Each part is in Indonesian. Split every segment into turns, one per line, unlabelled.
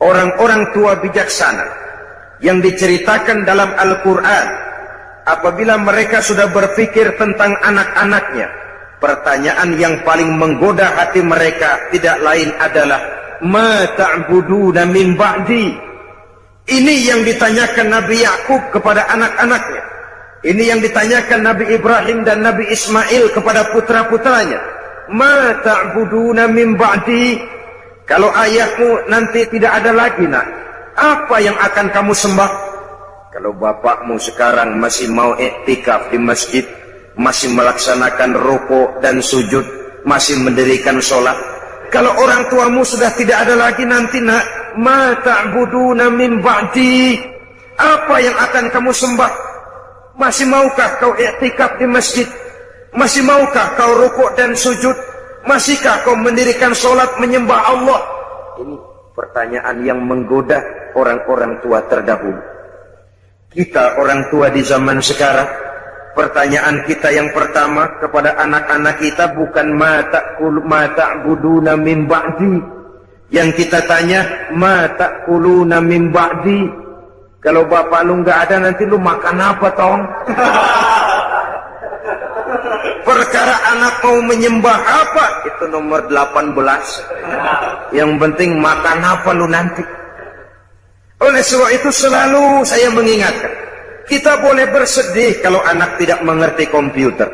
orang-orang tua bijaksana yang diceritakan dalam Al-Quran, apabila mereka sudah berpikir tentang anak-anaknya, pertanyaan yang paling menggoda hati mereka tidak lain adalah ma ta'buduna min ba'di. Ini yang ditanyakan Nabi Yakub kepada anak-anaknya. Ini yang ditanyakan Nabi Ibrahim dan Nabi Ismail kepada putra-putranya. Ma ta'buduna min ba'di. Kalau ayahmu nanti tidak ada lagi, nak, apa yang akan kamu sembah? Kalau bapakmu sekarang masih mau iktikaf di masjid, masih melaksanakan rukuk dan sujud, masih mendirikan sholat. Kalau orang tuamu sudah tidak ada lagi nanti, nak, ma ta'buduna min ba'di. Apa yang akan kamu sembah? Masih maukah kau iktikaf di masjid? Masih maukah kau rukuk dan sujud? Masihkah kau mendirikan sholat menyembah Allah? Ini pertanyaan yang menggoda orang-orang tua terdahulu. Kita orang tua di zaman sekarang, pertanyaan kita yang pertama kepada anak-anak kita bukan ma ta'buduna min ba'di. Yang kita tanya, ma ta'kuluna min ba'di. Kalau bapak lu nggak ada, nanti lu makan apa, tong? Perkara anak mau menyembah apa, itu nomor 18. Yang penting makan apa lu nanti. Oleh sebab itu selalu saya mengingatkan, kita boleh bersedih kalau anak tidak mengerti komputer.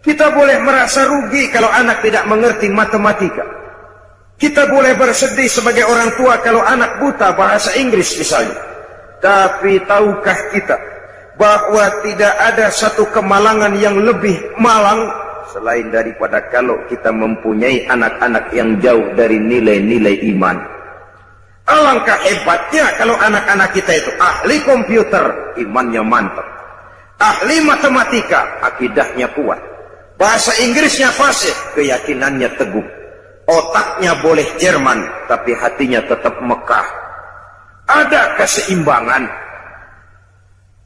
Kita boleh merasa rugi kalau anak tidak mengerti matematika. Kita boleh bersedih sebagai orang tua kalau anak buta bahasa Inggris misalnya. Tapi tahukah kita bahwa tidak ada satu kemalangan yang lebih malang selain daripada kalau kita mempunyai anak-anak yang jauh dari nilai-nilai iman. Alangkah hebatnya kalau anak-anak kita itu ahli komputer, imannya mantap. Ahli matematika, akidahnya kuat. Bahasa Inggrisnya fasih, keyakinannya teguh. Otaknya boleh Jerman, tapi hatinya tetap Mekah. Ada keseimbangan.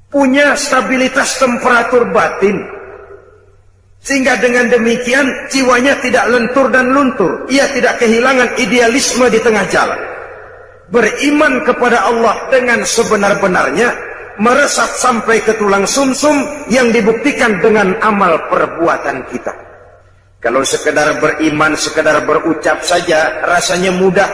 Punya stabilitas temperatur batin. Sehingga dengan demikian jiwanya tidak lentur dan luntur. Ia tidak kehilangan idealisme di tengah jalan. Beriman kepada Allah dengan sebenar-benarnya, meresap sampai ke tulang sumsum yang dibuktikan dengan amal perbuatan kita. Kalau sekedar beriman, sekedar berucap saja rasanya mudah.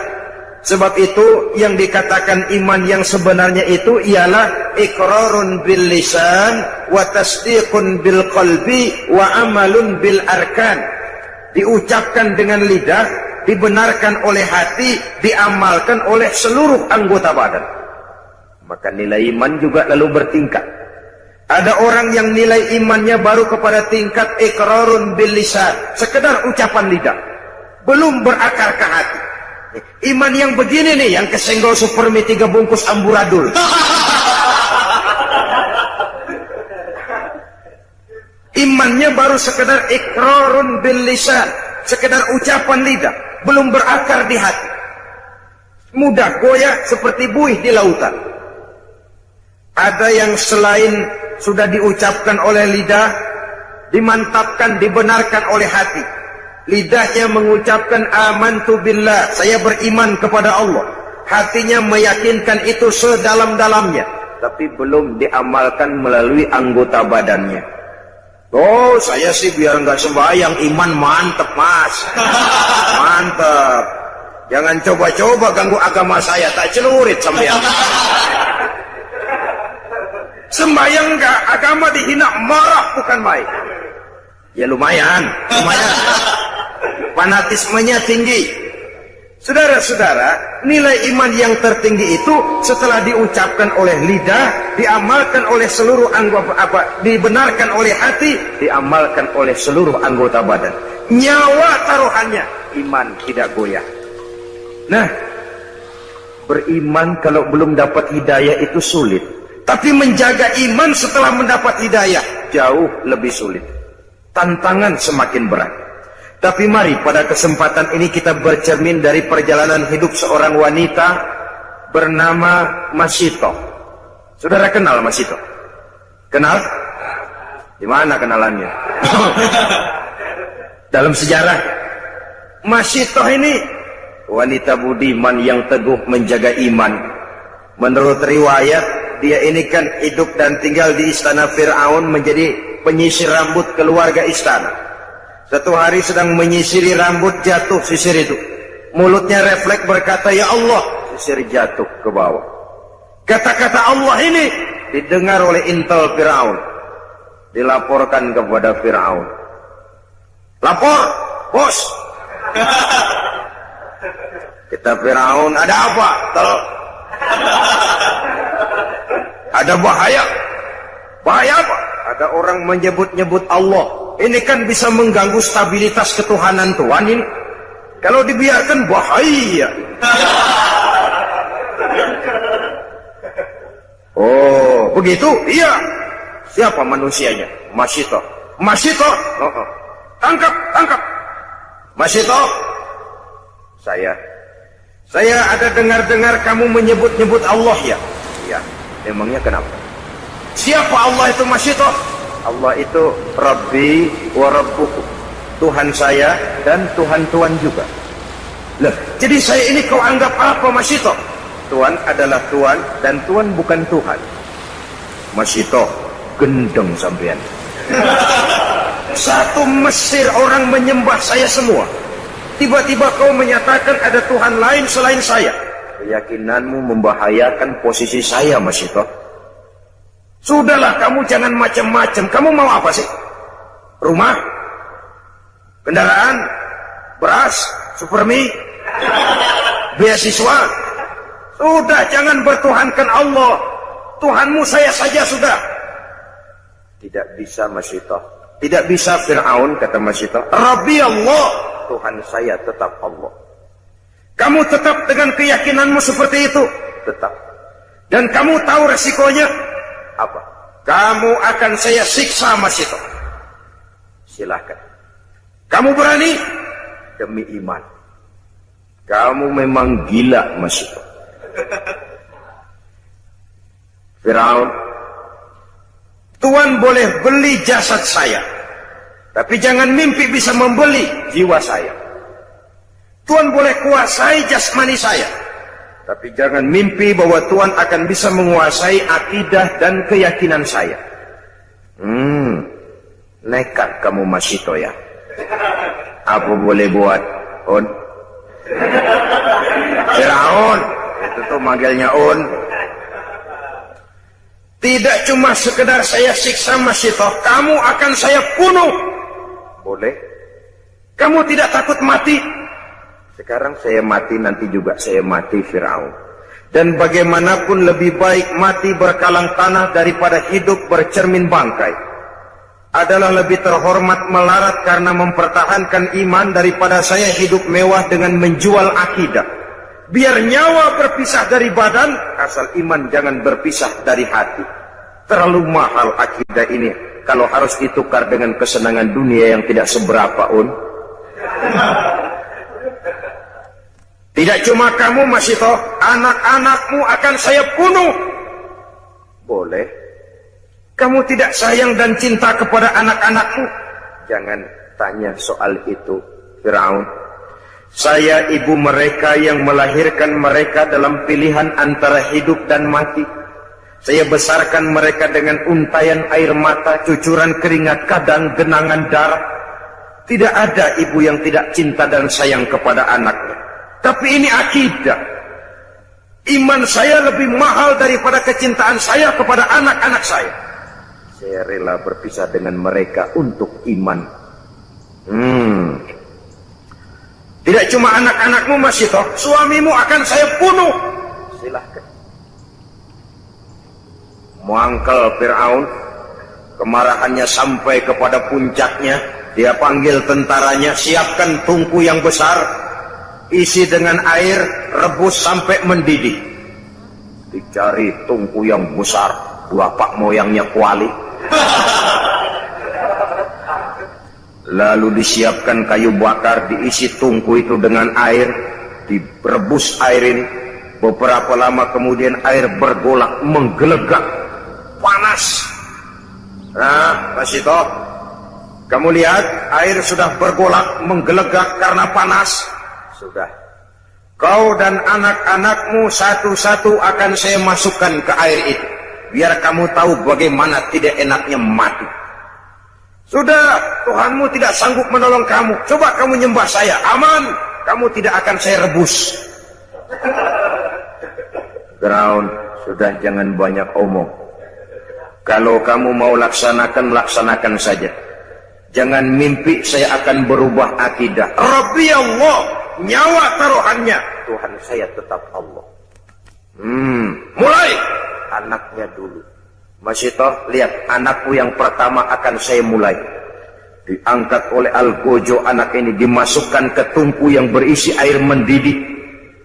Sebab itu yang dikatakan iman yang sebenarnya itu ialah iqrarun bil lisan wa tasdiqun bil qalbi wa amalun bil arkan. Diucapkan dengan lidah, dibenarkan oleh hati, diamalkan oleh seluruh anggota badan. Maka nilai iman juga lalu bertingkat. Ada orang yang nilai imannya baru kepada tingkat iqrarun bil lisan, sekedar ucapan lidah, belum berakar ke hati. Iman yang begini nih, yang kesenggol supermi 3 bungkus amburadul. Imannya baru sekedar iqrarun bil lisan, sekedar ucapan lidah, belum berakar di hati. Mudah goyah seperti buih di lautan. Ada yang selain sudah diucapkan oleh lidah, dimantapkan, dibenarkan oleh hati. Lidahnya mengucapkan amantu billah, saya beriman kepada Allah. Hatinya meyakinkan itu sedalam-dalamnya, tapi belum diamalkan melalui anggota badannya. Oh, saya sih biar nggak sembahyang, iman mantep, mas. Mantep. Jangan coba-coba ganggu agama saya, tak celurit sampean. Sembahyang enggak, agama dihina, marah bukan main. Ya lumayan. Fanatismenya tinggi. Saudara-saudara, nilai iman yang tertinggi itu setelah diucapkan oleh lidah, diamalkan oleh seluruh anggota, dibenarkan oleh hati, diamalkan oleh seluruh anggota badan. Nyawa taruhannya, iman tidak goyah. Nah, beriman kalau belum dapat hidayah itu sulit. Tapi menjaga iman setelah mendapat hidayah jauh lebih sulit. Tantangan semakin berat. Tapi mari pada kesempatan ini kita bercermin dari perjalanan hidup seorang wanita bernama Masito. Saudara kenal Masito? Kenal? Di mana kenalannya? Dalam sejarah, Masito ini wanita budiman yang teguh menjaga iman. Menurut riwayat, dia ini kan hidup dan tinggal di istana Fir'aun menjadi penyisir rambut keluarga istana. Satu hari sedang menyisiri rambut, jatuh sisir itu. Mulutnya refleks berkata, "Ya Allah," sisir jatuh ke bawah. Kata-kata Allah ini didengar oleh intel Fir'aun. Dilaporkan kepada Fir'aun. "Lapor, bos." Kata Fir'aun, "Ada apa?" "Ada bahaya." "Bahaya apa?" "Ada orang menyebut-nyebut Allah. Ini kan bisa mengganggu stabilitas ketuhanan Tuhan ini. Kalau dibiarkan bahaya." "Oh, begitu?" "Iya." "Siapa manusianya?" "Masito." "Masito?" "Oh. Tangkap. "Masito, saya ada dengar-dengar kamu menyebut-nyebut Allah ya?" "Ya." "Emangnya kenapa?" "Siapa Allah itu, Masito?" "Allah itu Rabbi wa Rabbukum, Tuhan saya dan Tuhan-Tuhan juga." "Lah, jadi saya ini kau anggap apa, Masito?" "Tuhan adalah Tuhan dan Tuhan bukan Tuhan." "Masito, gendeng sampean." Satu Mesir orang menyembah saya semua. Tiba-tiba kau menyatakan ada Tuhan lain selain saya. Keyakinanmu membahayakan posisi saya, Masito. Sudahlah, kamu jangan macam-macam. Kamu mau apa sih? Rumah? Kendaraan? Beras? Supermi? Beasiswa? Sudah, jangan bertuhankan Allah. Tuhanmu saya saja sudah. Tidak bisa, Masito. Tidak bisa, Fir'aun, kata Masito. Rabbi Allah, Tuhan saya tetap Allah. Kamu tetap dengan keyakinanmu seperti itu? Tetap. Dan kamu tahu resikonya? Apa? Kamu akan saya siksa, Masito. Silahkan. Kamu berani? Demi iman. Kamu memang gila, Masito. Fir'aun, Tuhan boleh beli jasad saya, tapi jangan mimpi bisa membeli jiwa saya. Tuhan boleh kuasai jasmani saya, tapi jangan mimpi bahwa Tuhan akan bisa menguasai akidah dan keyakinan saya. Nekat kamu, Masito ya. Apa boleh buat, On? Fir'aun, itu tuh manggilnya On. Tidak cuma sekedar saya siksa, Masito, kamu akan saya bunuh. Boleh? Kamu tidak takut mati? Sekarang saya mati, nanti juga saya mati, Fir'aun. Dan bagaimanapun lebih baik mati berkalang tanah daripada hidup bercermin bangkai. Adalah lebih terhormat melarat karena mempertahankan iman daripada saya hidup mewah dengan menjual akidah. Biar nyawa berpisah dari badan, asal iman jangan berpisah dari hati. Terlalu mahal akidah ini kalau harus ditukar dengan kesenangan dunia yang tidak seberapa, Un. Tidak cuma kamu, Masito, anak-anakmu akan saya bunuh. Boleh. Kamu tidak sayang dan cinta kepada anak-anakmu? Jangan tanya soal itu, Fir'aun. Saya ibu mereka yang melahirkan mereka dalam pilihan antara hidup dan mati. Saya besarkan mereka dengan untayan air mata, cucuran keringat, kadang genangan darah. Tidak ada ibu yang tidak cinta dan sayang kepada anaknya. Tapi ini akidah. Iman saya lebih mahal daripada kecintaan saya kepada anak-anak saya. Saya rela berpisah dengan mereka untuk iman. Tidak cuma anak-anakmu, Masito, suamimu akan saya bunuh. Silahkan. Muangkel Fir'aun, kemarahannya sampai kepada puncaknya. Dia panggil tentaranya, siapkan tungku yang besar, isi dengan air, rebus sampai mendidih. Dicari tungku yang besar, bapak moyangnya kuali. Lalu disiapkan kayu bakar, diisi tungku itu dengan air, direbus air ini. Beberapa lama kemudian air bergolak, menggelegak, panas. Nah, Masito, kamu lihat air sudah bergolak, menggelegak karena panas. Sudah, Kau dan anak-anakmu satu-satu akan saya masukkan ke air itu. Biar kamu tahu bagaimana tidak enaknya mati. Sudah, Tuhanmu tidak sanggup menolong kamu. Coba kamu nyembah saya, aman. Kamu tidak akan saya rebus. Firaun, sudah jangan banyak omong. Kalau kamu mau laksanakan, laksanakan saja. Jangan mimpi saya akan berubah akidah. Rabbi Allah, nyawa taruhannya. Tuhan saya tetap Allah. Mulai. Anaknya dulu. Masyitoh, lihat, anakku yang pertama akan saya mulai. Diangkat oleh Al-Gojo, anak ini dimasukkan ke tungku yang berisi air mendidih.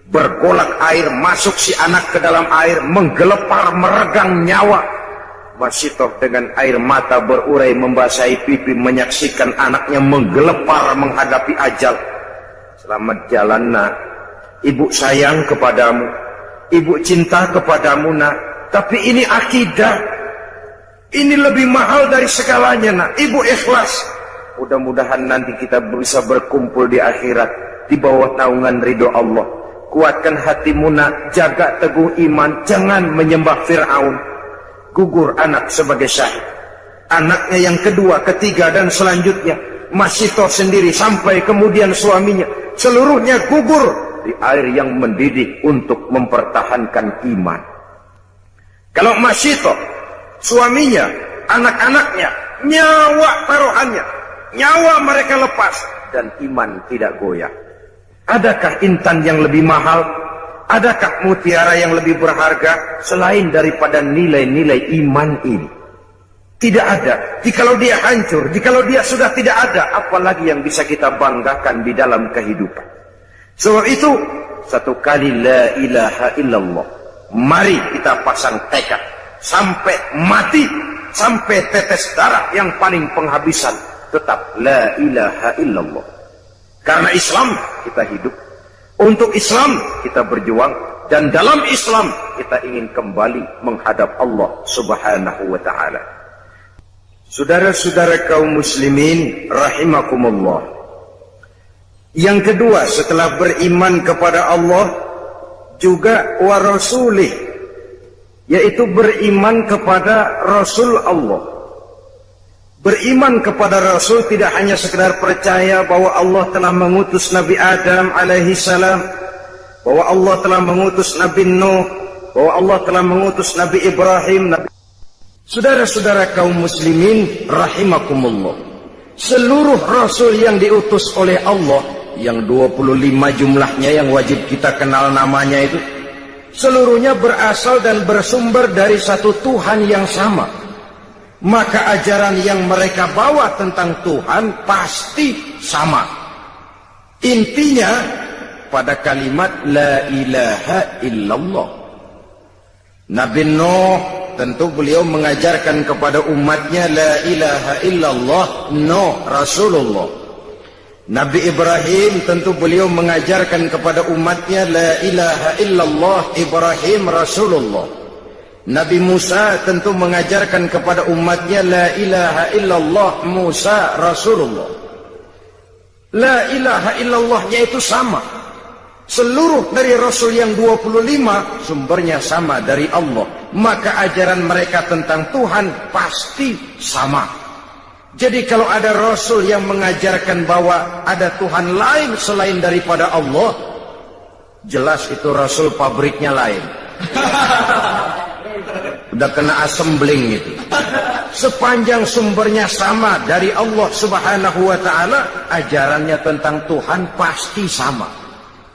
Bergolak air, masuk si anak ke dalam air, menggelepar, meregang nyawa. Masyitoh dengan air mata berurai membasahi pipi, menyaksikan anaknya menggelepar menghadapi ajal. Selamat jalan nak, ibu sayang kepadamu, ibu cinta kepadamu nak. Tapi ini akidah, ini lebih mahal dari segalanya nak. Ibu ikhlas. Mudah-mudahan nanti kita bisa berkumpul di akhirat di bawah naungan ridho Allah. Kuatkan hatimu nak, jaga teguh iman, jangan menyembah Fir'aun. Gugur anak sebagai syahid. Anaknya yang kedua, ketiga dan selanjutnya Masyitoh sendiri sampai kemudian suaminya, seluruhnya gugur di air yang mendidih untuk mempertahankan iman. Kalau Masyitoh, suaminya, anak-anaknya, nyawa taruhannya, nyawa mereka lepas dan iman tidak goyah. Adakah intan yang lebih mahal? Adakah mutiara yang lebih berharga selain daripada nilai-nilai iman ini? Tidak ada. Jikalau dia hancur, jikalau dia sudah tidak ada, apalagi yang bisa kita banggakan di dalam kehidupan. Sebab itu, satu kali la ilaha illallah. Mari kita pasang tekad sampai mati, sampai tetes darah yang paling penghabisan, tetap la ilaha illallah. Karena Islam kita hidup, untuk Islam kita berjuang, dan dalam Islam kita ingin kembali menghadap Allah Subhanahu wa ta'ala. Saudara-saudara kaum muslimin rahimakumullah. Yang kedua, setelah beriman kepada Allah juga wa rasulih, yaitu beriman kepada Rasul Allah. Beriman kepada Rasul tidak hanya sekedar percaya bahwa Allah telah mengutus Nabi Adam alaihi salam, bahwa Allah telah mengutus Nabi Nuh, bahwa Allah telah mengutus Nabi Ibrahim. Saudara-saudara kaum muslimin rahimakumullah, seluruh Rasul yang diutus oleh Allah, yang 25 jumlahnya yang wajib kita kenal namanya itu, seluruhnya berasal dan bersumber dari satu Tuhan yang sama. Maka ajaran yang mereka bawa tentang Tuhan pasti sama. Intinya pada kalimat la ilaha illallah. Nabi Nuh tentu beliau mengajarkan kepada umatnya la ilaha illallah, Nuh Rasulullah. Nabi Ibrahim tentu beliau mengajarkan kepada umatnya la ilaha illallah, Ibrahim Rasulullah. Nabi Musa tentu mengajarkan kepada umatnya la ilaha illallah, Musa Rasulullah. La ilaha illallahnya itu sama. Seluruh dari Rasul yang 25 sumbernya sama dari Allah. Maka ajaran mereka tentang Tuhan pasti sama. Jadi kalau ada Rasul yang mengajarkan bahwa ada Tuhan lain selain daripada Allah, jelas itu Rasul pabriknya lain. Udah kena assembling itu. Sepanjang sumbernya sama dari Allah Subhanahu wa ta'ala, ajarannya tentang Tuhan pasti sama.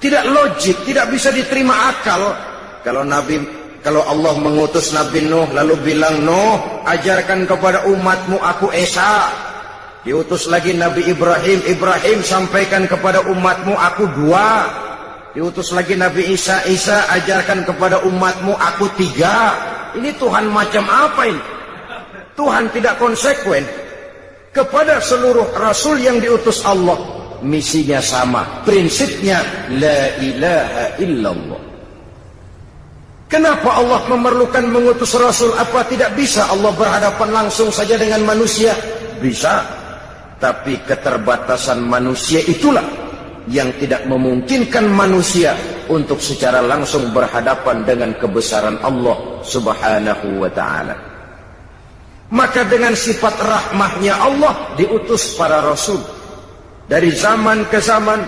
Tidak logik, tidak bisa diterima akal. Kalau Allah mengutus Nabi Nuh lalu bilang, Nuh ajarkan kepada umatmu aku Esa. Diutus lagi Nabi Ibrahim, Ibrahim sampaikan kepada umatmu aku dua. Diutus lagi Nabi Isa, Isa ajarkan kepada umatmu aku tiga. Ini Tuhan macam apa ini? Tuhan tidak konsekuen. Kepada seluruh Rasul yang diutus Allah, misinya sama, prinsipnya la ilaha illallah. Kenapa Allah memerlukan mengutus Rasul? Apa tidak bisa Allah berhadapan langsung saja dengan manusia? Bisa. Tapi keterbatasan manusia itulah yang tidak memungkinkan manusia untuk secara langsung berhadapan dengan kebesaran Allah Subhanahu wa ta'ala. Maka dengan sifat rahmahnya Allah diutus para rasul. Dari zaman ke zaman,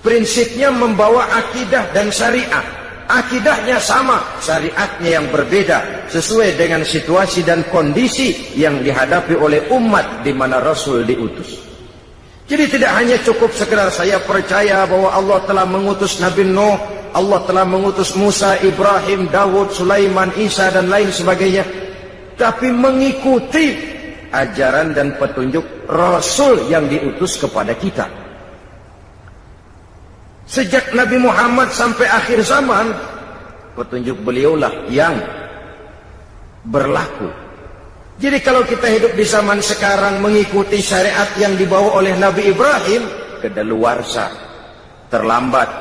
prinsipnya membawa akidah dan syariat. Akidahnya sama, syariatnya yang berbeda, sesuai dengan situasi dan kondisi yang dihadapi oleh umat di mana Rasul diutus. Jadi tidak hanya cukup sekedar saya percaya bahwa Allah telah mengutus Nabi Nuh, Allah telah mengutus Musa, Ibrahim, Dawud, Sulaiman, Isa dan lain sebagainya, tapi mengikuti ajaran dan petunjuk Rasul yang diutus kepada kita. Sejak Nabi Muhammad sampai akhir zaman, petunjuk beliaulah yang berlaku. Jadi kalau kita hidup di zaman sekarang mengikuti syariat yang dibawa oleh Nabi Ibrahim, kedaluarsa, terlambat.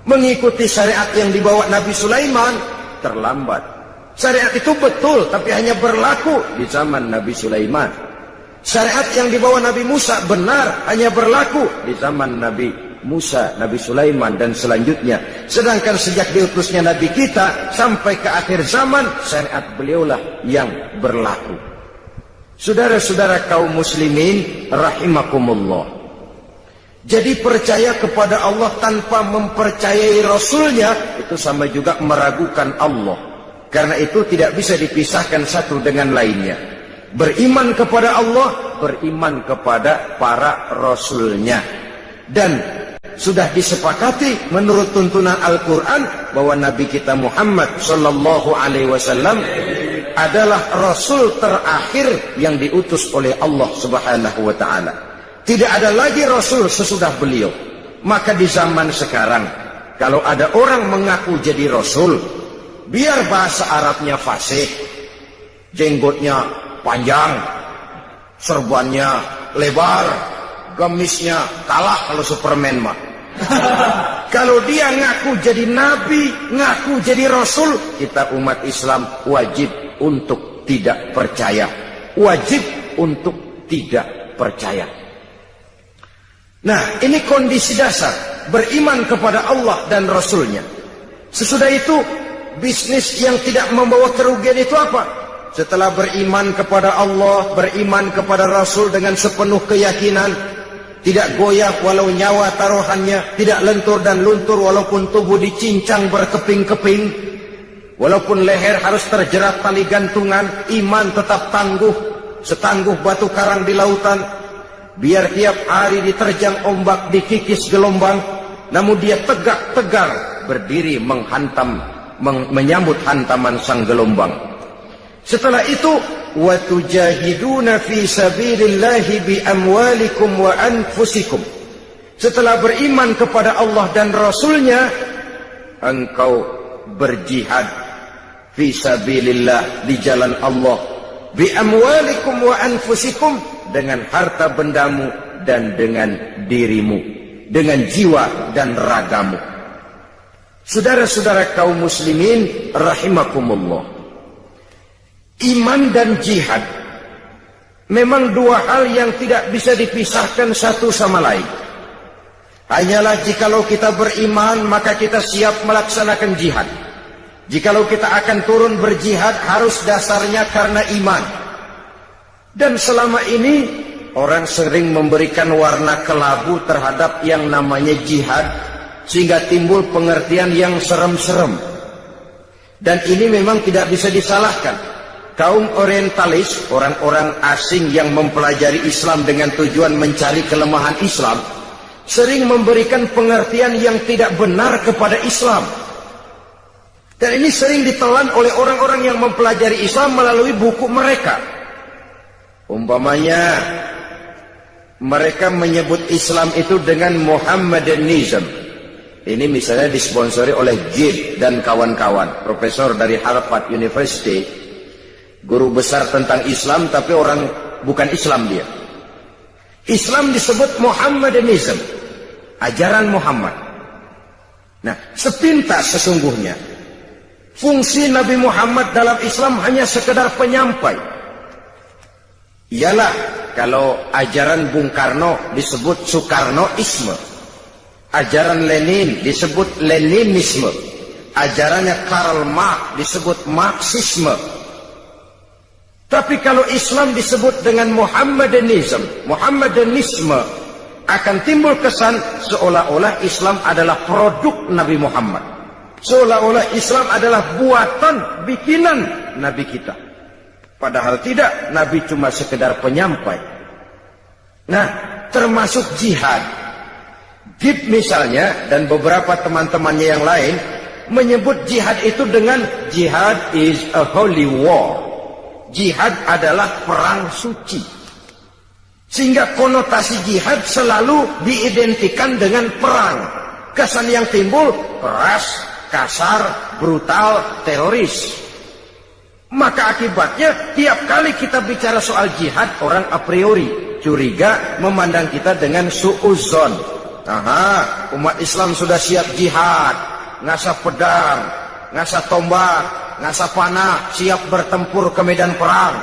Mengikuti syariat yang dibawa Nabi Sulaiman, terlambat. Syariat itu betul, tapi hanya berlaku di zaman Nabi Sulaiman. Syariat yang dibawa Nabi Musa benar, hanya berlaku di zaman Nabi Musa, Nabi Sulaiman dan selanjutnya. Sedangkan sejak diutusnya Nabi kita sampai ke akhir zaman, syariat beliaulah yang berlaku. Saudara-saudara kaum muslimin rahimakumullah. Jadi percaya kepada Allah tanpa mempercayai Rasulnya itu sama juga meragukan Allah. Karena itu tidak bisa dipisahkan satu dengan lainnya. Beriman kepada Allah, beriman kepada para Rasulnya. Dan sudah disepakati menurut tuntunan Al-Quran bahwa Nabi kita Muhammad sallallahu alaihi wasallam adalah Rasul terakhir yang diutus oleh Allah Subhanahu wa ta'ala. Tidak ada lagi Rasul sesudah beliau. Maka di zaman sekarang, kalau ada orang mengaku jadi Rasul, biar bahasa Arabnya fasih, jenggotnya panjang, serbannya lebar, gamisnya kalah kalau Superman mah. Kalau dia ngaku jadi nabi, ngaku jadi rasul, kita umat Islam wajib untuk tidak percaya. Wajib untuk tidak percaya. Nah, ini kondisi dasar beriman kepada Allah dan Rasulnya. Sesudah itu, bisnis yang tidak membawa kerugian itu apa? Setelah beriman kepada Allah, beriman kepada Rasul dengan sepenuh keyakinan, tidak goyah walau nyawa taruhannya, tidak lentur dan luntur walaupun tubuh dicincang berkeping-keping, walaupun leher harus terjerat tali gantungan, iman tetap tangguh, setangguh batu karang di lautan. Biar tiap hari diterjang ombak, dikikis gelombang, namun dia tegak tegar berdiri menyambut hantaman sang gelombang. Setelah itu, wa tujahiduna fi sabilillahi bi amwalikum wa anfusikum. Setelah beriman kepada Allah dan Rasulnya, engkau berjihad fi sabilillah, di jalan Allah, bi amwalikum wa anfusikum, dengan harta bendamu dan dengan dirimu, dengan jiwa dan ragamu. Saudara-saudara kaum muslimin rahimakumullah, iman dan jihad memang dua hal yang tidak bisa dipisahkan satu sama lain. Hanyalah jikalau kita beriman maka kita siap melaksanakan jihad. Jikalau kita akan turun berjihad harus dasarnya karena iman. Dan selama ini orang sering memberikan warna kelabu terhadap yang namanya jihad, sehingga timbul pengertian yang serem-serem. Dan ini memang tidak bisa disalahkan. Kaum orientalis, orang-orang asing yang mempelajari Islam dengan tujuan mencari kelemahan Islam, sering memberikan pengertian yang tidak benar kepada Islam. Dan ini sering ditelan oleh orang-orang yang mempelajari Islam melalui buku mereka. Umpamanya, mereka menyebut Islam itu dengan Muhammadanism. Ini misalnya disponsori oleh Gibb dan kawan-kawan, profesor dari Harvard University, guru besar tentang Islam, tapi orang bukan Islam dia. Islam disebut Muhammadanism, ajaran Muhammad. Nah, sepintas sesungguhnya fungsi Nabi Muhammad dalam Islam hanya sekedar penyampai. Ialah kalau ajaran Bung Karno disebut Soekarnoisme. Ajaran Lenin disebut Leninisme. Ajarannya Karl Marx disebut Marxisme. Tapi kalau Islam disebut dengan Muhammadanisme, akan timbul kesan seolah-olah Islam adalah produk Nabi Muhammad. Seolah-olah Islam adalah buatan, bikinan Nabi kita. Padahal tidak, Nabi cuma sekedar penyampai. Nah, termasuk jihad. Gib misalnya dan beberapa teman-temannya yang lain menyebut jihad itu dengan jihad is a holy war. Jihad adalah perang suci. Sehingga konotasi jihad selalu diidentikan dengan perang. Kesan yang timbul keras, kasar, brutal, teroris. Maka akibatnya tiap kali kita bicara soal jihad, orang a priori curiga, memandang kita dengan su'uzon. Aha, umat Islam sudah siap jihad, ngasah pedang, ngasah tombak, ngasah panah, siap bertempur ke medan perang.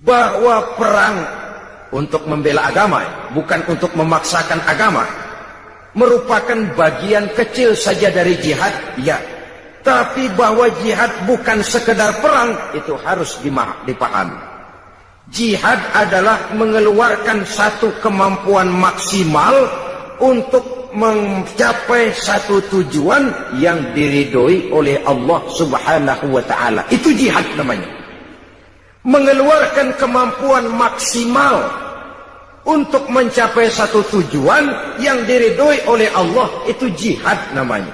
Bahwa perang untuk membela agama, bukan untuk memaksakan agama, merupakan bagian kecil saja dari jihad, ya. Tapi bahwa jihad bukan sekedar perang, itu harus dipahami. Jihad adalah mengeluarkan satu kemampuan maksimal untuk mencapai satu tujuan yang diridhoi oleh Allah Subhanahu wa ta'ala. Itu jihad namanya. Mengeluarkan kemampuan maksimal untuk mencapai satu tujuan yang diridhoi oleh Allah, itu jihad namanya.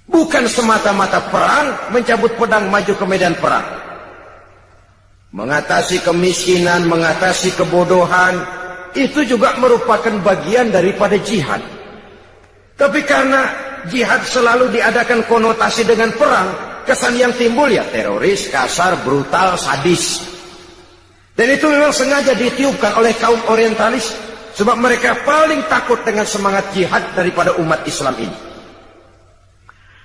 Bukan semata-mata perang, mencabut pedang maju ke medan perang. Mengatasi kemiskinan, mengatasi kebodohan, itu juga merupakan bagian daripada jihad. Tapi karena jihad selalu diadakan konotasi dengan perang, kesan yang timbul ya teroris, kasar, brutal, sadis. Dan itu memang sengaja ditiupkan oleh kaum orientalis, sebab mereka paling takut dengan semangat jihad daripada umat Islam ini.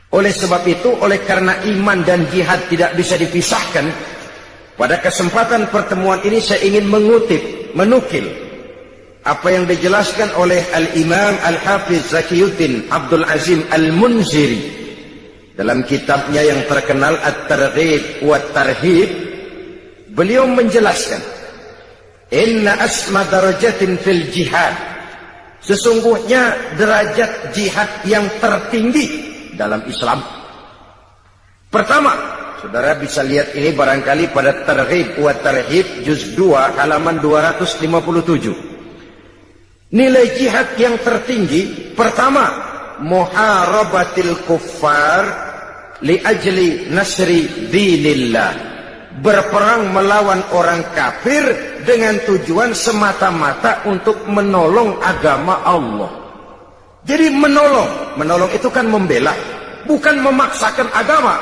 Oleh sebab itu, oleh karena iman dan jihad tidak bisa dipisahkan, pada kesempatan pertemuan ini saya ingin menukil apa yang dijelaskan oleh Al-Imam Al-Hafiz Zakiyuddin Abdul Azim Al-Munziri dalam kitabnya yang terkenal At-Targhib wa Tarhib. Beliau menjelaskan, inna asma darajatin fil jihad, sesungguhnya derajat jihad yang tertinggi dalam Islam. Pertama, saudara bisa lihat ini barangkali pada Targhib wa Tarhib juz 2 halaman 257. Nilai jihad yang tertinggi, pertama, muharabatil kuffar li ajli nasri dinillah, berperang melawan orang kafir dengan tujuan semata-mata untuk menolong agama Allah. Jadi menolong itu kan membela, bukan memaksakan agama,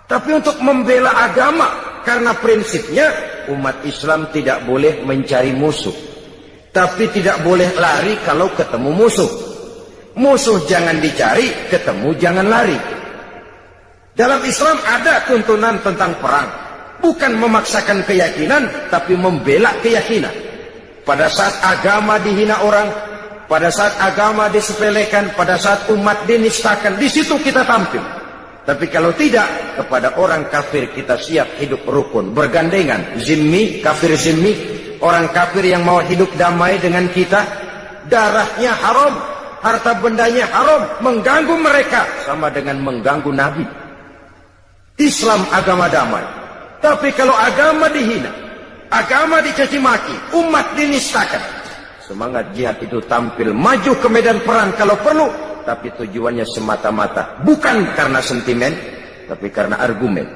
tapi untuk membela agama. Karena prinsipnya umat Islam tidak boleh mencari musuh, tapi tidak boleh lari kalau ketemu musuh. Musuh jangan dicari, ketemu jangan lari. Dalam Islam ada tuntunan tentang perang, bukan memaksakan keyakinan, tapi membela keyakinan. Pada saat agama dihina orang, pada saat agama disepelekan, pada saat umat dinistakan, di situ kita tampil. Tapi kalau tidak, kepada orang kafir kita siap hidup rukun, bergandengan, zimmi, kafir zimmi, orang kafir yang mau hidup damai dengan kita, darahnya haram, harta bendanya haram, mengganggu mereka sama dengan mengganggu Nabi. Islam agama damai. Tapi kalau agama dihina, agama dicaci maki, umat dinistakan, semangat jihad itu tampil, maju ke medan perang kalau perlu, tapi tujuannya semata-mata bukan karena sentimen, tapi karena argumen.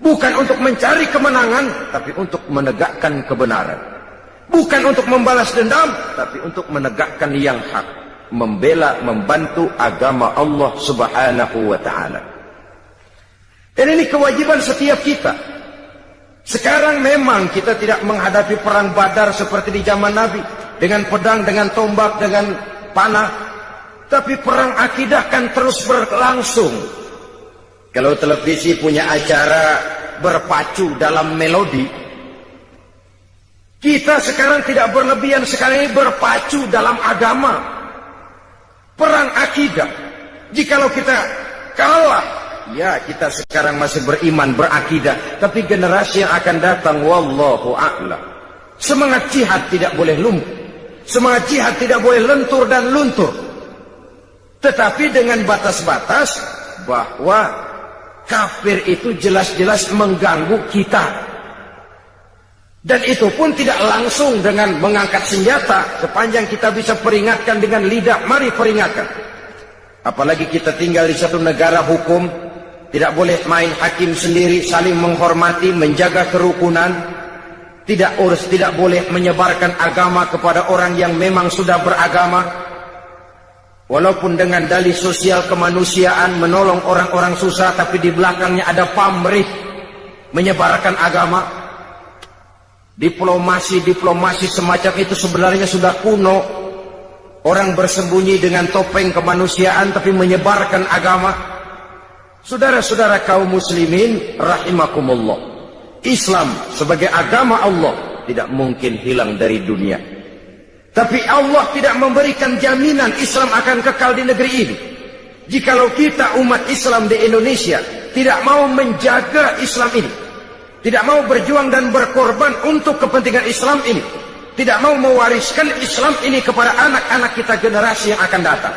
Bukan untuk mencari kemenangan, tapi untuk menegakkan kebenaran. Bukan untuk membalas dendam, tapi untuk menegakkan yang hak, membela, membantu agama Allah Subhanahu wa ta'ala. Dan ini kewajiban setiap kita. Sekarang memang kita tidak menghadapi perang Badar seperti di zaman Nabi, dengan pedang, dengan tombak, dengan panah. Tapi perang akidah kan terus berlangsung. Kalau televisi punya acara berpacu dalam melodi, Kita sekarang tidak berlebihan, sekarang ini berpacu dalam agama. Perang akidah. Jikalau kita kalah, ya kita sekarang masih beriman, berakidah. Tapi generasi yang akan datang, wallahu a'lam. Semangat jihad tidak boleh lumpuh. Semangat jihad tidak boleh lentur dan luntur. Tetapi dengan batas-batas bahwa kafir itu jelas-jelas mengganggu kita. Dan itu pun tidak langsung dengan mengangkat senjata. Sepanjang kita bisa peringatkan dengan lidah, mari peringatkan. Apalagi kita tinggal di satu negara hukum, tidak boleh main hakim sendiri, saling menghormati, menjaga kerukunan. Tidak boleh menyebarkan agama kepada orang yang memang sudah beragama. Walaupun dengan dalih sosial kemanusiaan, menolong orang-orang susah, tapi di belakangnya ada pamrih menyebarkan agama. Diplomasi semacam itu sebenarnya sudah kuno. Orang bersembunyi dengan topeng kemanusiaan tapi menyebarkan agama. Saudara-saudara kaum muslimin rahimakumullah, Islam sebagai agama Allah tidak mungkin hilang dari dunia. Tapi Allah tidak memberikan jaminan Islam akan kekal di negeri ini. Jikalau kita umat Islam di Indonesia tidak mau menjaga Islam ini, tidak mau berjuang dan berkorban untuk kepentingan Islam ini, tidak mau mewariskan Islam ini kepada anak-anak kita generasi yang akan datang.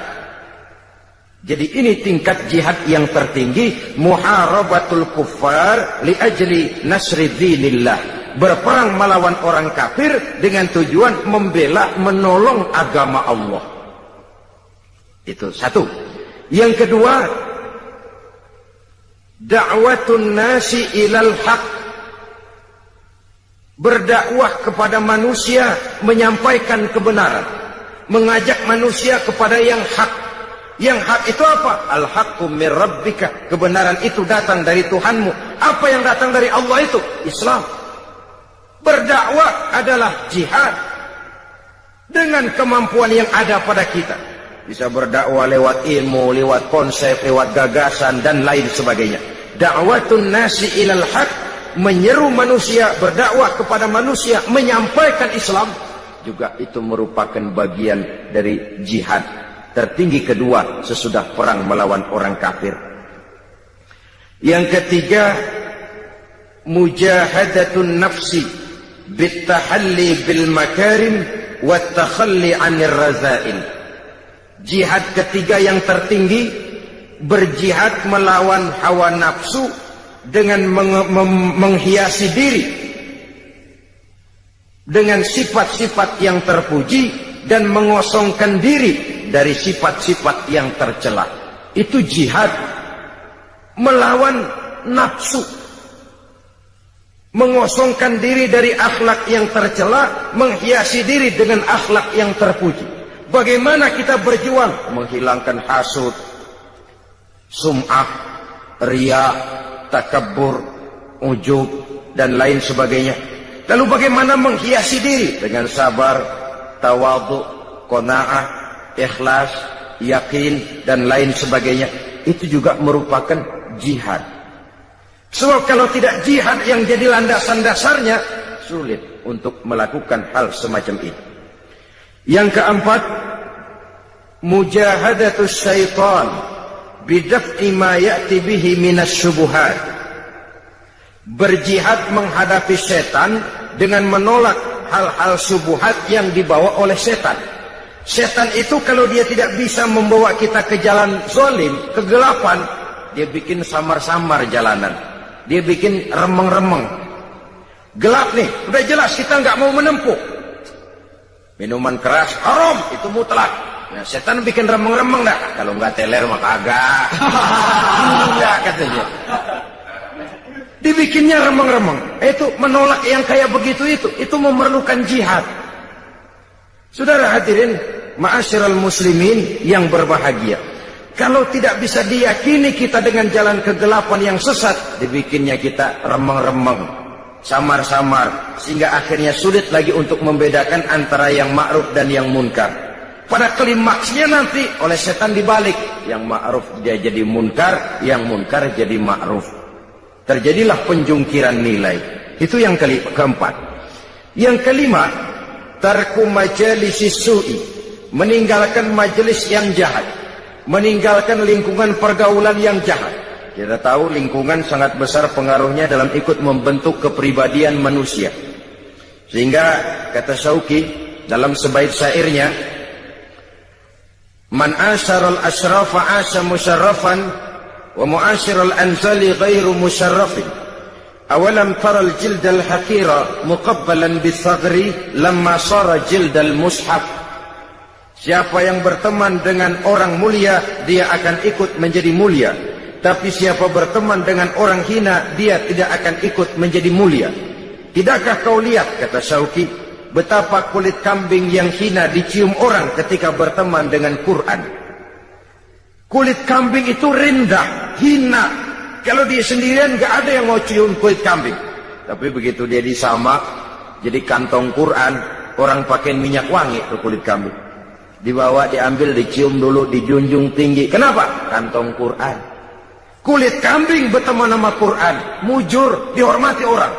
Jadi ini tingkat jihad yang tertinggi, muharabatul kuffar li ajli nasri dinillah. Berperang melawan orang kafir dengan tujuan membela, menolong agama Allah. Itu satu. Yang kedua, da'watun nasi ilal haq. Berdakwah kepada manusia, menyampaikan kebenaran, mengajak manusia kepada yang hak. Yang hak itu apa? Al-haqqu mir rabbika. Kebenaran itu datang dari Tuhanmu. Apa yang datang dari Allah itu? Islam. Berdakwah adalah jihad dengan kemampuan yang ada pada kita. Bisa berdakwah lewat ilmu, lewat konsep, lewat gagasan dan lain sebagainya. Da'watun nasi ilal haq, menyeru manusia, berdakwah kepada manusia, menyampaikan Islam, juga itu merupakan bagian dari jihad tertinggi kedua sesudah perang melawan orang kafir. Yang ketiga, mujahadatun nafsi bittahalli bil makarim wa takhalli 'anir razail. Jihad ketiga yang tertinggi, berjihad melawan hawa nafsu dengan menghiasi diri dengan sifat-sifat yang terpuji dan mengosongkan diri dari sifat-sifat yang tercela. Itu jihad melawan nafsu, mengosongkan diri dari akhlak yang tercela, menghiasi diri dengan akhlak yang terpuji. Bagaimana kita berjuang menghilangkan hasud, sum'ah, riya, takabbur, ujub dan lain sebagainya. Lalu bagaimana menghiasi diri dengan sabar, tawadhu, qanaah, ikhlas, yakin dan lain sebagainya. Itu juga merupakan jihad. Sebab kalau tidak jihad yang jadi landasan dasarnya, sulit untuk melakukan hal semacam ini. Yang keempat, mujahadatus syaitan bidaf'i ma ya'ti bihi minas syubuhat. Berjihad menghadapi setan dengan menolak hal-hal syubhat yang dibawa oleh setan. Setan itu kalau dia tidak bisa membawa kita ke jalan zalim, kegelapan, dia bikin samar-samar jalanan. Dia bikin remeng-remeng. Gelap nih, udah jelas kita nggak mau menempuh. Minuman keras haram, itu mutlak. Nah, setan bikin remeng-remeng dah. Kalau nggak teler mah kagak. Enggak katanya. Dibikinnya remeng-remeng. Itu menolak yang kayak begitu itu memerlukan jihad. Saudara hadirin, ma'asyiral muslimin yang berbahagia. Kalau tidak bisa diyakini kita dengan jalan kegelapan yang sesat, dibikinnya kita remeng-remeng, samar-samar, sehingga akhirnya sulit lagi untuk membedakan antara yang ma'ruf dan yang munkar. Pada klimaksnya nanti oleh setan dibalik, yang ma'ruf dia jadi munkar, yang munkar jadi ma'ruf. Terjadilah penjungkiran nilai. Itu yang keempat. Yang kelima, tarku majalisi su'i, meninggalkan majelis yang jahat, meninggalkan lingkungan pergaulan yang jahat. Kita tahu lingkungan sangat besar pengaruhnya dalam ikut membentuk kepribadian manusia. Sehingga kata Syauqi dalam sebaik syairnya, man asyaral asrafa asya musyarrafan wa muasyiral anzali ghairu musyarrafin. Awalam taral jildal hakira muqabbalan bisagri lamma sara jildal mushaf. Siapa yang berteman dengan orang mulia, dia akan ikut menjadi mulia. Tapi siapa berteman dengan orang hina, dia tidak akan ikut menjadi mulia. Tidakkah kau lihat, kata Syauqi, betapa kulit kambing yang hina dicium orang ketika berteman dengan Quran. Kulit kambing itu rendah, hina. Kalau dia sendirian gak ada yang mau cium kulit kambing. Tapi begitu dia disamak, jadi kantong Quran, orang pakai minyak wangi ke kulit kambing. Dibawa, diambil, dicium dulu, dijunjung tinggi. Kenapa? Kantong Quran. Kulit kambing berteman sama Quran, mujur, dihormati orang.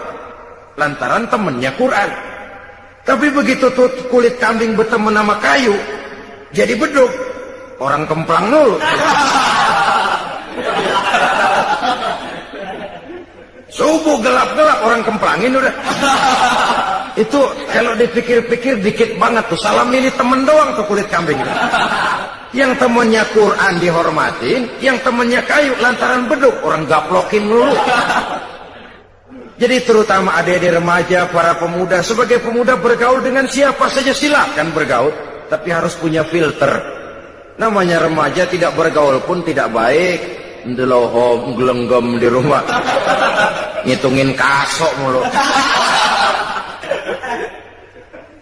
Lantaran temannya Quran. Tapi begitu tuh kulit kambing berteman sama kayu, jadi beduk. Orang kemplang dulu. Subuh gelap-gelap orang kemplangin udah. Itu kalau dipikir-pikir dikit banget tuh. Salam ini temen doang tuh kulit kambing. Yang temennya Quran dihormatin, yang temennya kayu lantaran beduk, orang gaplokin dulu. Jadi terutama adik-adik remaja, para pemuda, sebagai pemuda bergaul dengan siapa saja silakan bergaul, tapi harus punya filter. Namanya remaja tidak bergaul pun tidak baik. Ndelohom gelenggem di rumah, ngitungin kasok mulu.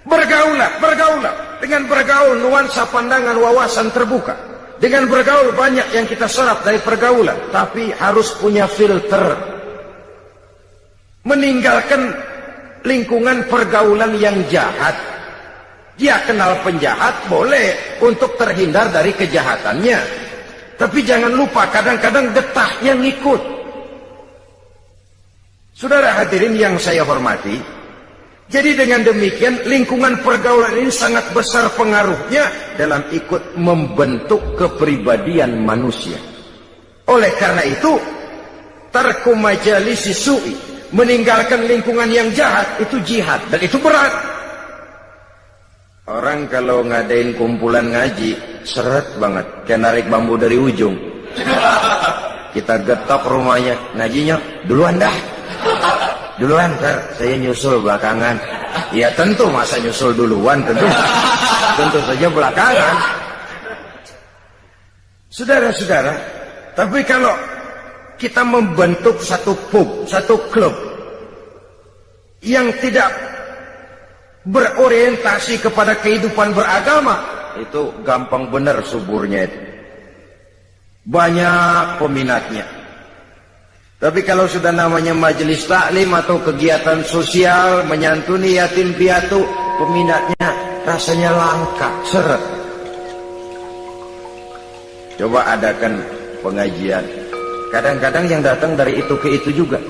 Bergaulah. Dengan bergaul nuansa pandangan wawasan terbuka. Dengan bergaul banyak yang kita serap dari pergaulan. Tapi harus punya filter. Meninggalkan lingkungan pergaulan yang jahat. Dia kenal penjahat boleh untuk terhindar dari kejahatannya. Tapi jangan lupa kadang-kadang getahnya ngikut. Saudara hadirin yang saya hormati, jadi dengan demikian lingkungan pergaulan ini sangat besar pengaruhnya dalam ikut membentuk kepribadian manusia. Oleh karena itu, tarku majalisi su'i, meninggalkan lingkungan yang jahat, itu jihad. Dan itu berat. Orang kalau ngadain kumpulan ngaji, seret banget, kayak narik bambu dari ujung. Kita getok rumahnya, ngajinya, duluan dah. Duluan, ntar saya nyusul belakangan. Ya tentu, masa nyusul duluan, tentu saja belakangan. Saudara-saudara, tapi kalau kita membentuk satu pub, satu klub yang tidak berorientasi kepada kehidupan beragama, itu gampang benar suburnya itu. Banyak peminatnya. Tapi kalau sudah namanya majelis taklim atau kegiatan sosial menyantuni yatim piatu, peminatnya rasanya langka, seret. Coba adakan pengajian. Kadang-kadang yang datang dari itu ke itu juga.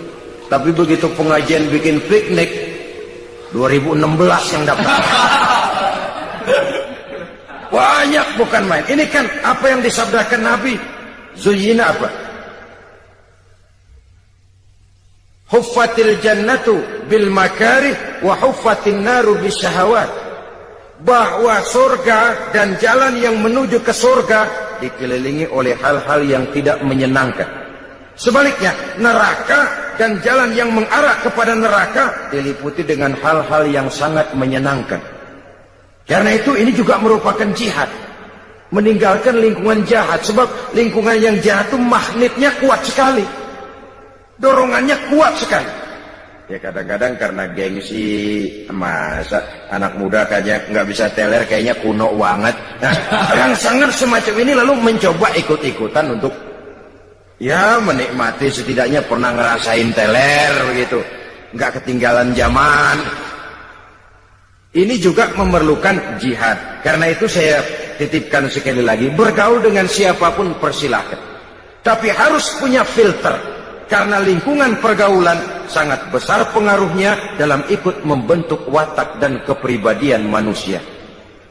Tapi begitu pengajian bikin piknik, 2016 yang dapat. Banyak bukan main. Ini kan apa yang disabdakan Nabi. Zuyyina apa? Huffatil jannatu bil makarih wa huffatin naru bis syahawat. Bahwa surga dan jalan yang menuju ke surga dikelilingi oleh hal-hal yang tidak menyenangkan. Sebaliknya, neraka dan jalan yang mengarah kepada neraka diliputi dengan hal-hal yang sangat menyenangkan. Karena itu ini juga merupakan jihad. Meninggalkan lingkungan jahat. Sebab lingkungan yang jahat itu magnetnya kuat sekali. Dorongannya kuat sekali. Ya kadang-kadang karena gengsi, masa anak muda kayaknya nggak bisa teler, kayaknya kuno banget. Nah, rangsangan semacam ini lalu mencoba ikut-ikutan untuk ya menikmati, setidaknya pernah ngerasain teler begitu, nggak ketinggalan zaman. Ini juga memerlukan jihad. Karena itu saya titipkan sekali lagi, bergaul dengan siapapun persilahkan, tapi harus punya filter. Karena lingkungan pergaulan sangat besar pengaruhnya dalam ikut membentuk watak dan kepribadian manusia.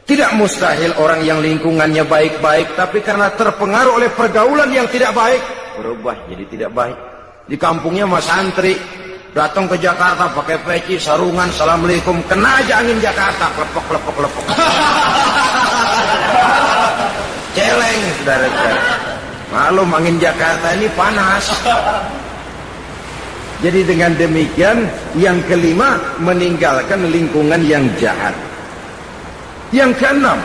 Tidak mustahil orang yang lingkungannya baik-baik, tapi karena terpengaruh oleh pergaulan yang tidak baik, berubah jadi tidak baik. Di kampungnya mas santri, datang ke Jakarta pakai peci, sarungan, assalamualaikum, kena aja angin Jakarta, lepok. Celeng, saudara-saudara. Malum angin Jakarta ini panas. Jadi dengan demikian, yang kelima, meninggalkan lingkungan yang jahat. Yang keenam,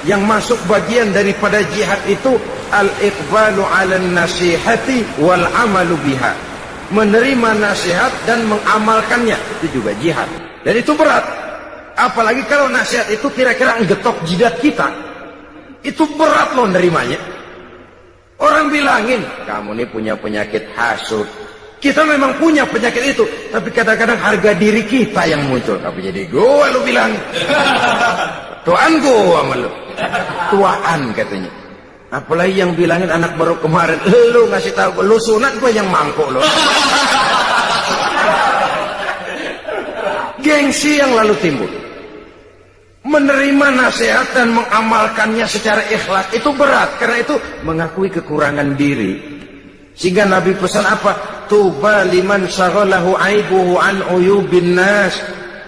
yang masuk bagian daripada jihad itu al-iqbalu 'alan nasihati wal 'amalu biha. Menerima nasihat dan mengamalkannya, itu juga jihad. Dan itu berat. Apalagi kalau nasihat itu kira-kira ngetok jidat kita. Itu berat loh nerimanya. Orang bilangin, kamu ini punya penyakit hasud. Kita memang punya penyakit itu, tapi kadang-kadang harga diri kita yang muncul. Tapi jadi gua lu bilang. Tuan gua sama lu. Tuaan katanya. Apalagi yang bilangin anak baru kemarin, lu ngasih tahu lu sunat, gua yang mangkuk lu. Gengsi yang lalu timbul. Menerima nasihat dan mengamalkannya secara ikhlas itu berat, karena itu mengakui kekurangan diri. Sehingga Nabi pesan apa? Tuba liman syaghalahu aibuhu an uyubin nas.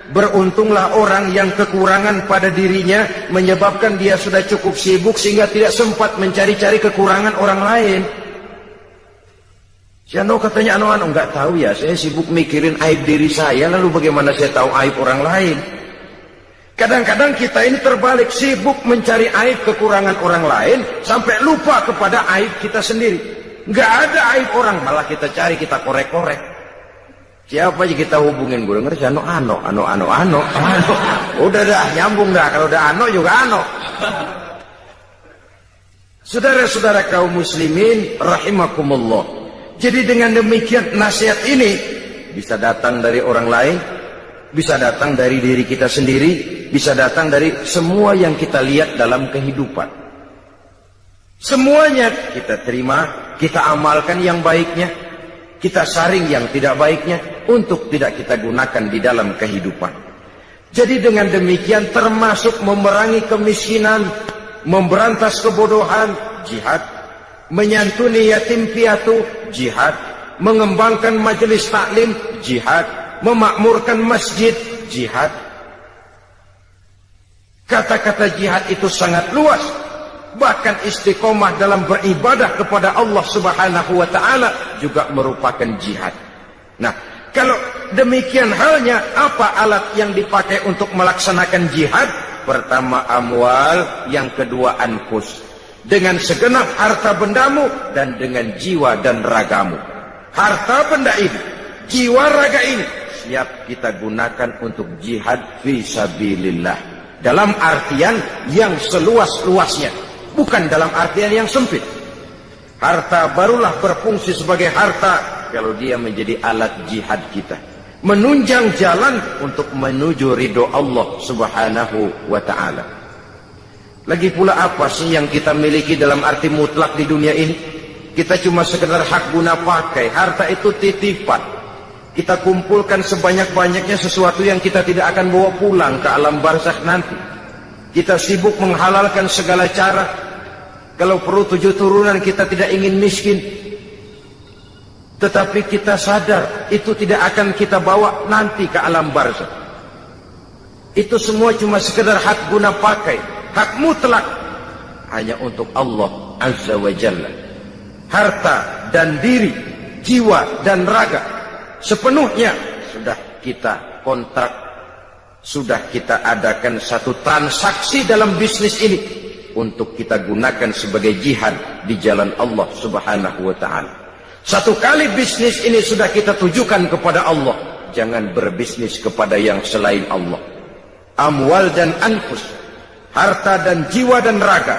Beruntunglah orang yang kekurangan pada dirinya menyebabkan dia sudah cukup sibuk sehingga tidak sempat mencari-cari kekurangan orang lain. Si Ano katanya, Ano enggak tahu ya, saya sibuk mikirin aib diri saya, lalu bagaimana saya tahu aib orang lain? Kadang-kadang kita ini terbalik, sibuk mencari aib kekurangan orang lain sampai lupa kepada aib kita sendiri. Enggak ada aib orang, malah kita cari, kita korek-korek. Siapa aja kita hubungin, gue denger Ano. Udah dah, nyambung dah. Kalau udah Ano juga Ano. Saudara-saudara kaum muslimin rahimakumullah. Jadi dengan demikian nasihat ini bisa datang dari orang lain, bisa datang dari diri kita sendiri, bisa datang dari semua yang kita lihat dalam kehidupan. Semuanya kita terima, kita amalkan yang baiknya, kita saring yang tidak baiknya untuk tidak kita gunakan di dalam kehidupan. Jadi dengan demikian termasuk memerangi kemiskinan, memberantas kebodohan, jihad, menyantuni yatim piatu, jihad, mengembangkan majelis taklim, jihad, memakmurkan masjid, jihad. Kata-kata jihad itu sangat luas. Bahkan istiqomah dalam beribadah kepada Allah Subhanahu wa ta'ala juga merupakan jihad. Nah, kalau demikian halnya, apa alat yang dipakai untuk melaksanakan jihad? Pertama amwal, yang kedua anfus. Dengan segenap harta bendamu dan dengan jiwa dan ragamu. Harta benda ini, jiwa raga ini siap kita gunakan untuk jihad fi sabilillah. Dalam artian yang seluas-luasnya. Bukan dalam artian yang sempit. Harta barulah berfungsi sebagai harta kalau dia menjadi alat jihad kita. Menunjang jalan untuk menuju ridho Allah Subhanahu wa ta'ala. Lagi pula apa sih yang kita miliki dalam arti mutlak di dunia ini? Kita cuma sekedar hak guna pakai. Harta itu titipan. Kita kumpulkan sebanyak-banyaknya sesuatu yang kita tidak akan bawa pulang ke alam barzakh nanti. Kita sibuk menghalalkan segala cara. Kalau perlu 7 turunan kita tidak ingin miskin. Tetapi kita sadar itu tidak akan kita bawa nanti ke alam barzakh. Itu semua cuma sekedar hak guna pakai, hak mutlak hanya untuk Allah Azza wa Jalla. Harta dan diri, jiwa dan raga sepenuhnya sudah kita kontrak, sudah kita adakan satu transaksi dalam bisnis ini untuk kita gunakan sebagai jihad di jalan Allah Subhanahu wa ta'ala. Satu kali bisnis ini sudah kita tujukan kepada Allah, jangan berbisnis kepada yang selain Allah. Amwal dan anfus, harta dan jiwa dan raga,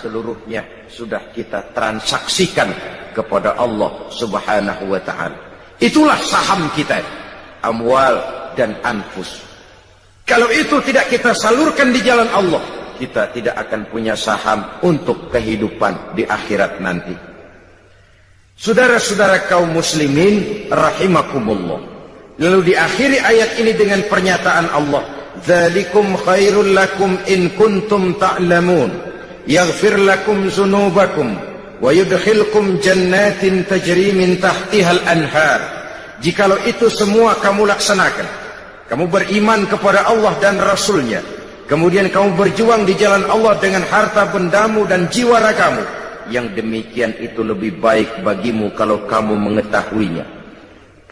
seluruhnya sudah kita transaksikan kepada Allah Subhanahu wa ta'ala. Itulah saham kita, amwal dan anfus. Kalau itu tidak kita salurkan di jalan Allah, kita tidak akan punya saham untuk kehidupan di akhirat nanti. Saudara-saudara kaum muslimin rahimakumullah. Lalu diakhiri ayat ini dengan pernyataan Allah, "Dzalikum khairul lakum in kuntum ta'lamun, yaghfir lakum dzunubakum wa yudkhilkum jannatin tajri min tahtihal anhar." Jikalau itu semua kamu laksanakan, kamu beriman kepada Allah dan Rasul-Nya, kemudian kamu berjuang di jalan Allah dengan harta bendamu dan jiwa ragamu, yang demikian itu lebih baik bagimu kalau kamu mengetahuinya.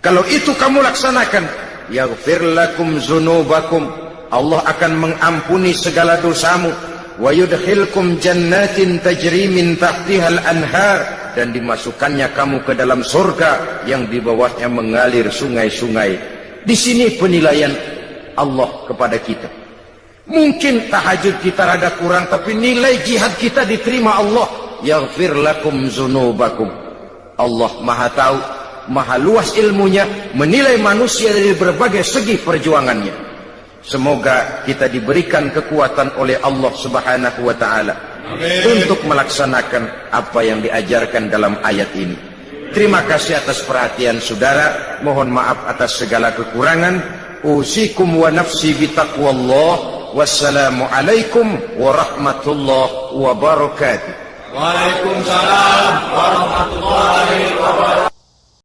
Kalau itu kamu laksanakan, yaghfir lakum dzunubakum, Allah akan mengampuni segala dosamu, wa yudkhilkum jannatin tajri min tahtihal anhar, dan dimasukkannya kamu ke dalam surga yang di bawahnya mengalir sungai-sungai. Di sini penilaian Allah kepada kita. Mungkin tahajud kita rada kurang, tapi nilai jihad kita diterima Allah. Yaghfir lakum dzunubakum. Allah Maha tahu, Maha luas ilmunya, menilai manusia dari berbagai segi perjuangannya. Semoga kita diberikan kekuatan oleh Allah Subhanahu wa ta'ala untuk melaksanakan apa yang diajarkan dalam ayat ini. Terima kasih atas perhatian saudara. Mohon maaf atas segala kekurangan. Usikum wa nafsi bitaqwallah. Wassalamualaikum warahmatullahi wabarakatuh.
Waalaikumsalam warahmatullahi wabarakatuh.